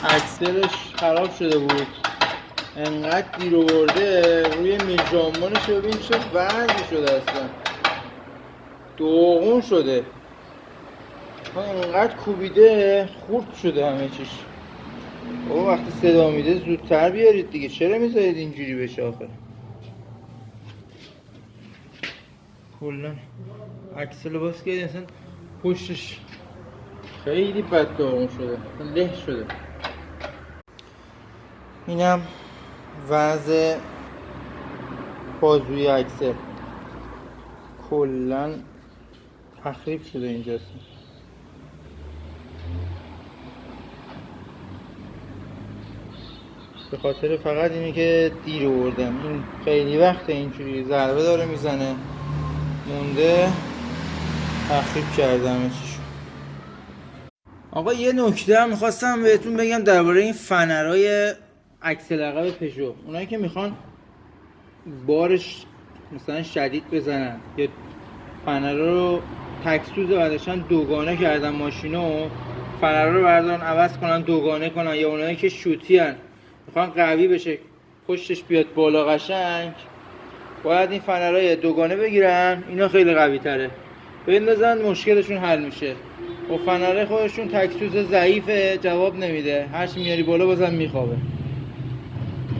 اکسلش خراب شده بود، انقدر دیر آورده روی میل جامبانش. ببین چه وضعی شده، اصلا دوغون شده، انقدر کوبیده خورد شده همه چیش. بابا وقتی صدا میده زودتر بیارید دیگه، چرا میذارید اینجوری بشه آخه؟ کلا اکسل باز کردی اصلا پشتش خیلی بد داغون شده، له شده. اینم وضع بازوی اکسل، کلا تخریب شده اینجاست. به خاطر فقط اینه که دیر آوردم. این خیلی وقت اینجوری ضربه داره میزنه، مونده تخریب کردم چیشو. آقا یه نکته هم میخواستم بهتون بگم درباره این فنرهای اکسل عقب پژو. اونایی که میخوان بارش مثلا شدید بزنن یا فنر رو تکسوز بعدشن دوگانه کردن ماشینو، فنر رو بردارن عوض کنن دوگانه کنن، یا اونایی که شوتی هن میخوان قوی بشه پشتش بیاد بالا قشنگ، باید این فنرهای دوگانه بگیرن. اینا خیلی قوی تره، بندازن مشکلشون حل میشه. و فنرهای خودشون تکسوز ضعیفه، جواب نمیده، هرچی میاری بالا بازم میخوابه.